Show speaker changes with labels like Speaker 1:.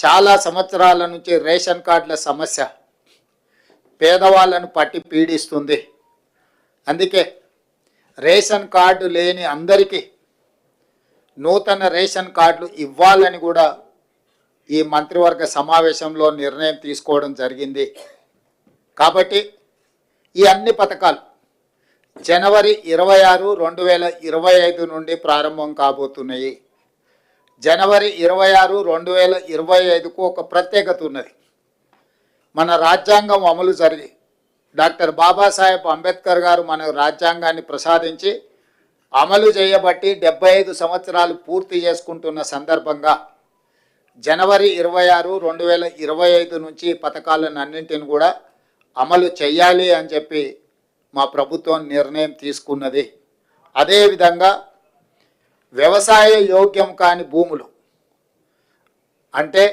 Speaker 1: చాలా సంవత్సరాల నుంచి రేషన్ కార్డుల సమస్య పేదవాళ్ళను పట్టి పీడిస్తుంది. అందుకే రేషన్ కార్డు లేని అందరికీ నూతన రేషన్ కార్డులు ఇవ్వాలని కూడా ఈ మంత్రివర్గ సమావేశంలో నిర్ణయం తీసుకోవడం జరిగింది. కాబట్టి ఈ అన్ని పథకాలు జనవరి 26, 2025 నుండి ప్రారంభం కాబోతున్నాయి. జనవరి 26, 2025కు ఒక ప్రత్యేకత ఉన్నది. మన రాజ్యాంగం అమలు జరిగి డాక్టర్ బాబాసాహెబ్ అంబేద్కర్ గారు మన రాజ్యాంగాన్ని ప్రసాదించి అమలు చేయబట్టి 75 సంవత్సరాలు పూర్తి చేసుకుంటున్న సందర్భంగా జనవరి 26, 2025 నుంచి పథకాలను అన్నింటిని కూడా అమలు చేయాలి అని చెప్పి మా ప్రభుత్వం నిర్ణయం తీసుకున్నది. అదేవిధంగా వ్యవసాయ యోగ్యం కాని భూములు అంటే